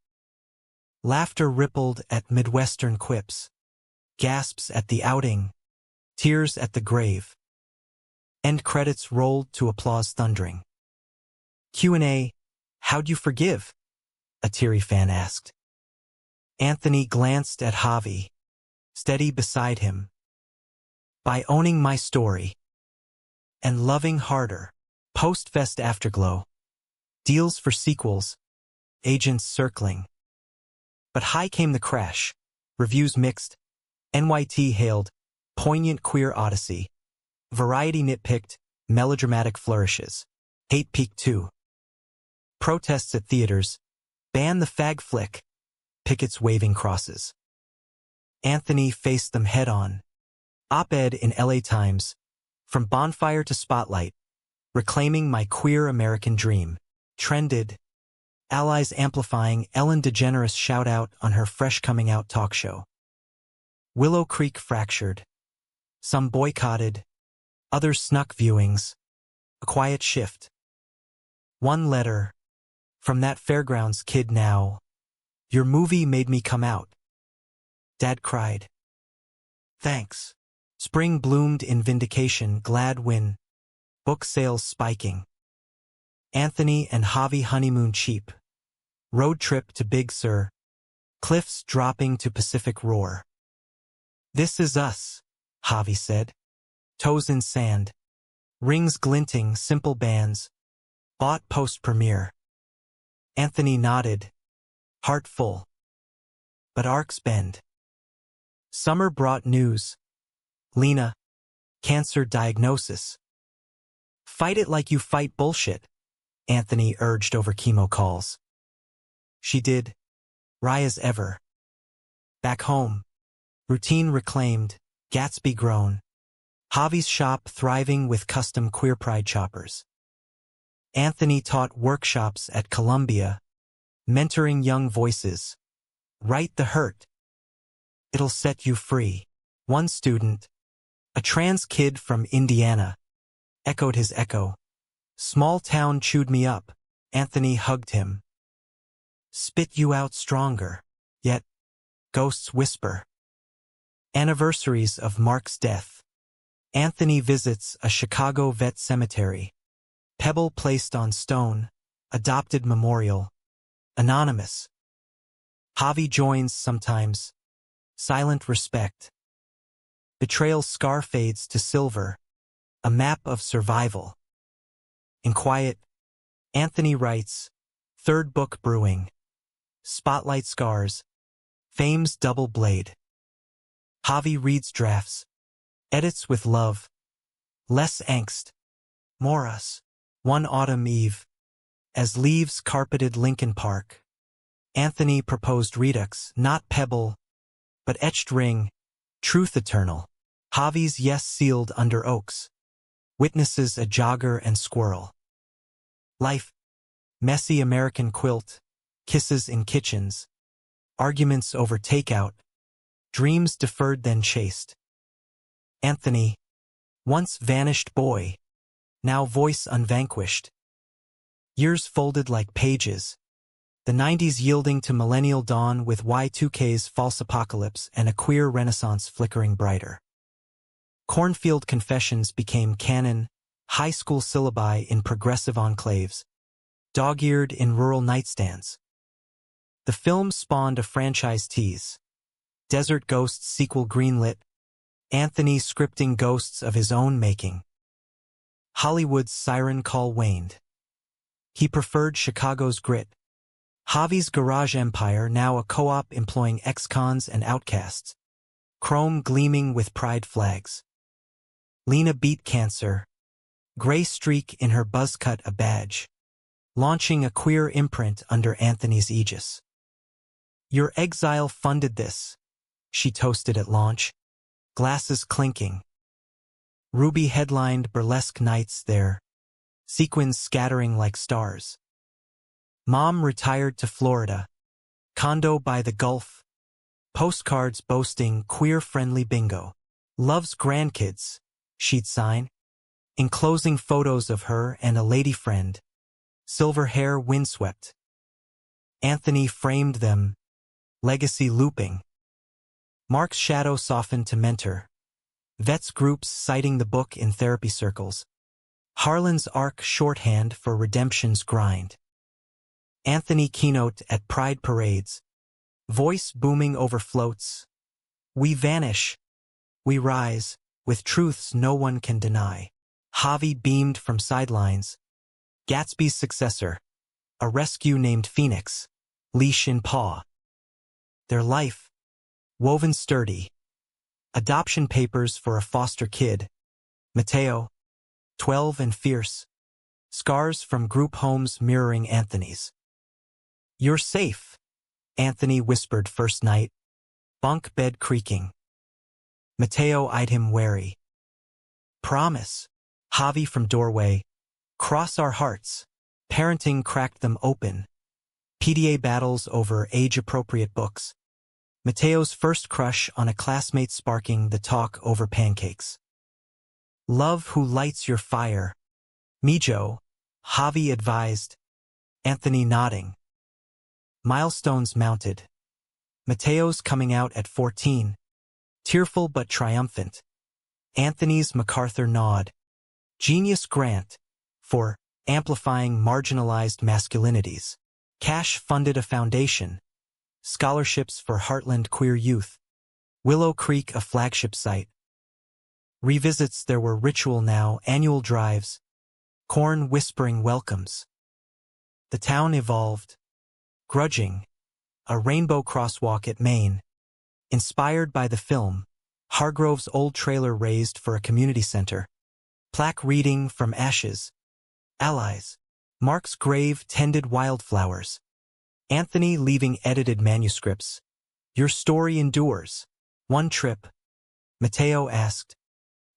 Laughter rippled at Midwestern quips. Gasps at the outing. Tears at the grave. End credits rolled to applause thundering. Q&A, how'd you forgive? A teary fan asked. Anthony glanced at Javi, steady beside him. By owning my story. And loving harder. Post-fest afterglow. Deals for sequels. Agents circling. But high came the crash. Reviews mixed. NYT hailed. Poignant queer odyssey. Variety nitpicked. Melodramatic flourishes. Hate peaked too. Protests at theaters. Ban the fag flick. Pickets waving crosses. Anthony faced them head-on. Op-ed in LA Times. From bonfire to spotlight. Reclaiming my queer American dream. Trended. Allies amplifying Ellen DeGeneres shout-out on her fresh coming-out talk show. Willow Creek fractured. Some boycotted. Others snuck viewings. A quiet shift. One letter. From that fairgrounds kid now. Your movie made me come out. Dad cried. Thanks. Spring bloomed in vindication, glad win. Book sales spiking. Anthony and Javi honeymoon cheap. Road trip to Big Sur. Cliffs dropping to Pacific roar. This is us, Javi said. Toes in sand. Rings glinting, simple bands. Bought post-premiere. Anthony nodded. Heart full. But arcs bend. Summer brought news. Lena. Cancer diagnosis. Fight it like you fight bullshit, Anthony urged over chemo calls. She did. Wry as ever. Back home. Routine reclaimed. Gatsby grown. Javi's shop thriving with custom queer pride choppers. Anthony taught workshops at Columbia, mentoring young voices. Right the hurt. It'll set you free. One student, a trans kid from Indiana, echoed his echo. Small town chewed me up. Anthony hugged him. Spit you out stronger. Yet, ghosts whisper. Anniversaries of Mark's death. Anthony visits a Chicago vet cemetery. Pebble placed on stone. Adopted memorial. Anonymous. Javi joins sometimes. Silent respect. Betrayal scar fades to silver. A map of survival. In quiet, Anthony writes, third book brewing. Spotlight scars. Fame's double blade. Javi reads drafts. Edits with love. Less angst. More us. One autumn eve. As leaves carpeted Lincoln Park. Anthony proposed redux, not pebble, but etched ring. Truth eternal. Javi's yes sealed under oaks. Witnesses a jogger and squirrel. Life. Messy American quilt. Kisses in kitchens. Arguments over takeout. Dreams deferred then chased. Anthony. Once vanished boy. Now voice unvanquished. Years folded like pages. The 90s yielding to millennial dawn with Y2K's false apocalypse and a queer renaissance flickering brighter. Cornfield Confessions became canon, high school syllabi in progressive enclaves, dog-eared in rural nightstands. The film spawned a franchise tease. Desert Ghosts sequel greenlit, Anthony scripting ghosts of his own making. Hollywood's siren call waned. He preferred Chicago's grit. Javi's garage empire now a co-op employing ex-cons and outcasts. Chrome gleaming with pride flags. Lena beat cancer. Gray streak in her buzzcut a badge. Launching a queer imprint under Anthony's aegis. Your exile funded this, she toasted at launch. Glasses clinking. Ruby headlined burlesque nights there. Sequins scattering like stars. Mom retired to Florida. Condo by the Gulf. Postcards boasting queer-friendly bingo. Loves grandkids, she'd sign. Enclosing photos of her and a lady friend. Silver hair windswept. Anthony framed them. Legacy looping. Mark's shadow softened to mentor. Vets groups citing the book in therapy circles. Harlan's arc shorthand for redemption's grind. Anthony keynote at pride parades. Voice booming over floats. We vanish. We rise, with truths no one can deny. Javi beamed from sidelines. Gatsby's successor. A rescue named Phoenix. Leash in paw. Their life. Woven sturdy. Adoption papers for a foster kid. Mateo. 12 and fierce. Scars from group homes mirroring Anthony's. You're safe, Anthony whispered first night. Bunk bed creaking. Mateo eyed him wary. Promise. Javi from doorway. Cross our hearts. Parenting cracked them open. PDA battles over age-appropriate books. Mateo's first crush on a classmate sparking the talk over pancakes. Love who lights your fire. Mijo, Javi advised. Anthony nodding. Milestones mounted. Mateo's coming out at 14. Tearful but triumphant. Anthony's MacArthur nod. Genius grant. For amplifying marginalized masculinities. Cash funded a foundation. Scholarships for Heartland queer youth. Willow Creek a flagship site. Revisits there were ritual now, annual drives. Corn whispering welcomes. The town evolved. Grudging. A rainbow crosswalk at Maine. Inspired by the film. Hargrove's old trailer raised for a community center. Plaque reading From Ashes. Allies. Mark's grave tended wildflowers. Anthony leaving edited manuscripts. Your story endures. One trip. Mateo asked.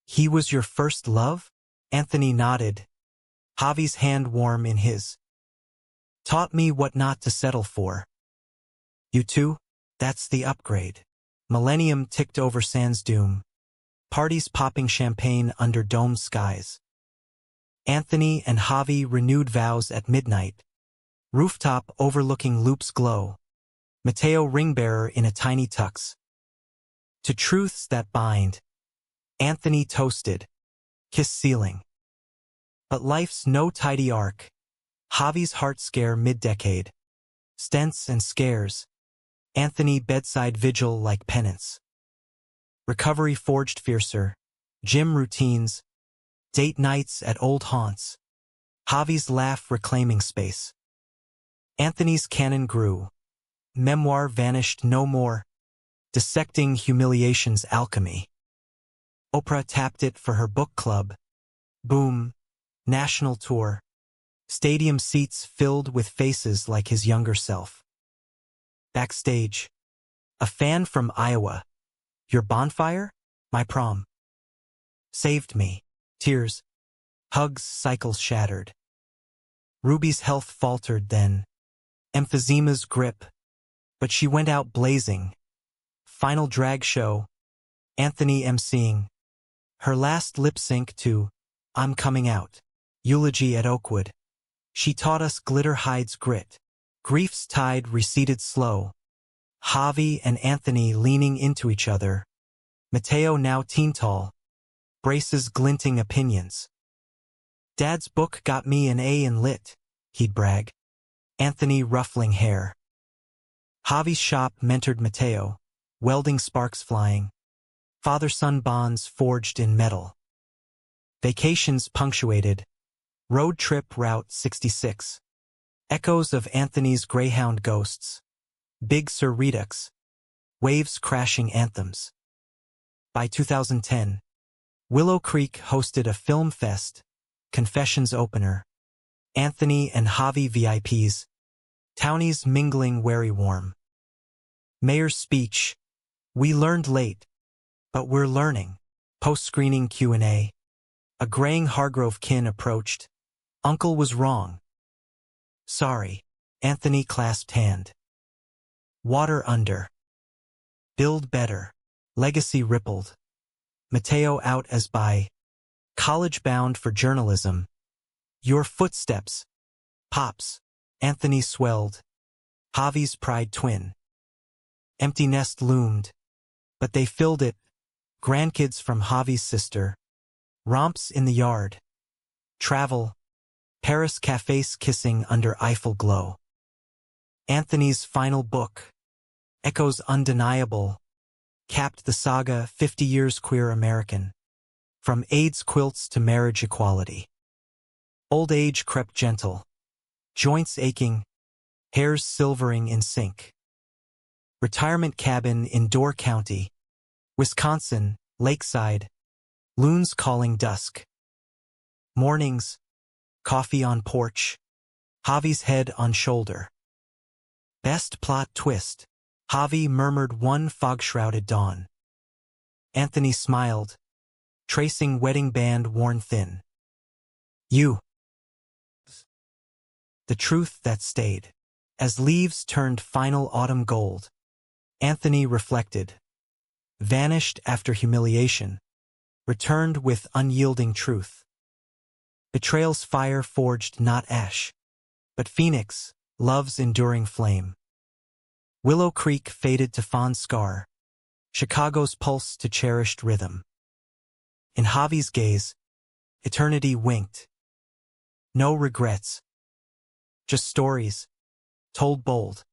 He was your first love? Anthony nodded. Javi's hand warm in his. Taught me what not to settle for. You too? That's the upgrade. Millennium ticked over Sans Doom. Parties popping champagne under domed skies. Anthony and Javi renewed vows at midnight. Rooftop overlooking Loop's glow. Mateo ringbearer in a tiny tux. To truths that bind. Anthony toasted. Kiss ceiling. But life's no tidy arc. Javi's heart scare mid-decade. Stents and scares. Anthony bedside vigil like penance. Recovery forged fiercer. Gym routines. Date nights at old haunts. Javi's laugh reclaiming space. Anthony's canon grew. Memoir vanished no more. Dissecting humiliation's alchemy. Oprah tapped it for her book club. Boom. National tour. Stadium seats filled with faces like his younger self. Backstage. A fan from Iowa. Your bonfire? My prom. Saved me. Tears. Hugs, cycles shattered. Ruby's health faltered then. Emphysema's grip. But she went out blazing. Final drag show. Anthony emceeing. Her last lip sync to I'm Coming Out. Eulogy at Oakwood. She taught us glitter hides grit. Grief's tide receded slow. Javi and Anthony leaning into each other. Mateo now teen tall. Braces glinting opinions. Dad's book got me an A in lit, he'd brag. Anthony ruffling hair. Javi's shop mentored Mateo. Welding sparks flying. Father-son bonds forged in metal. Vacations punctuated. Road trip Route 66. Echoes of Anthony's Greyhound ghosts. Big Sur Redux. Waves crashing anthems. By 2010, Willow Creek hosted a film fest, Confessions opener. Anthony and Javi VIPs. Townies mingling wary warm. Mayor's speech. We learned late, but we're learning. Post-screening Q&A. A graying Hargrove kin approached. Uncle was wrong. Sorry. Anthony clasped hand. Water under. Build better. Legacy rippled. Mateo out as by. College bound for journalism. Your footsteps. Pops. Anthony swelled. Javi's pride twin. Empty nest loomed. But they filled it. Grandkids from Javi's sister. Romps in the yard. Travel. Paris cafes kissing under Eiffel glow. Anthony's final book. Echoes undeniable. Capped the saga 50 years queer American. From AIDS quilts to marriage equality. Old age crept gentle. Joints aching. Hairs silvering in sync. Retirement cabin in Door County. Wisconsin, Lakeside. Loons calling dusk. Mornings. Coffee on porch. Javi's head on shoulder. Best plot twist. Javi murmured one fog-shrouded dawn. Anthony smiled. Tracing wedding band worn thin. You. The truth that stayed. As leaves turned final autumn gold. Anthony reflected. Vanished after humiliation. Returned with unyielding truth. Betrayal's fire forged not ash, but phoenix, love's enduring flame. Willow Creek faded to fond scar, Chicago's pulse to cherished rhythm. In Javi's gaze, eternity winked. No regrets. Just stories, told bold.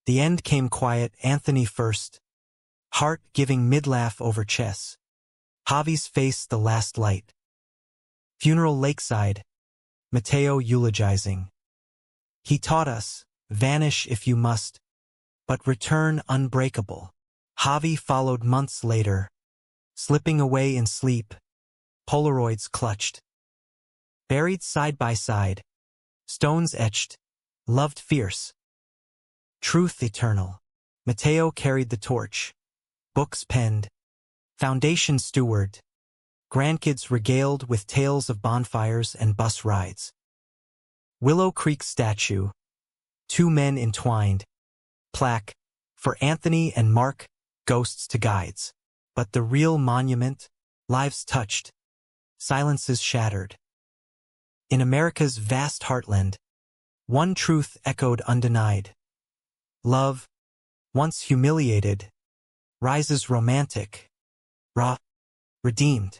The end came quiet, Anthony first, heart giving mid-laugh over chess. Javi's face the last light. Funeral lakeside, Mateo eulogizing. He taught us, vanish if you must, but return unbreakable. Javi followed months later, slipping away in sleep, Polaroids clutched. Buried side by side, stones etched, loved fierce. Truth eternal. Mateo carried the torch, books penned, foundation steward, grandkids regaled with tales of bonfires and bus rides. Willow Creek statue, two men entwined, plaque, for Anthony and Mark, ghosts to guides. But the real monument, lives touched, silences shattered. In America's vast heartland, one truth echoed undenied. Love, once humiliated, rises romantic, raw, redeemed.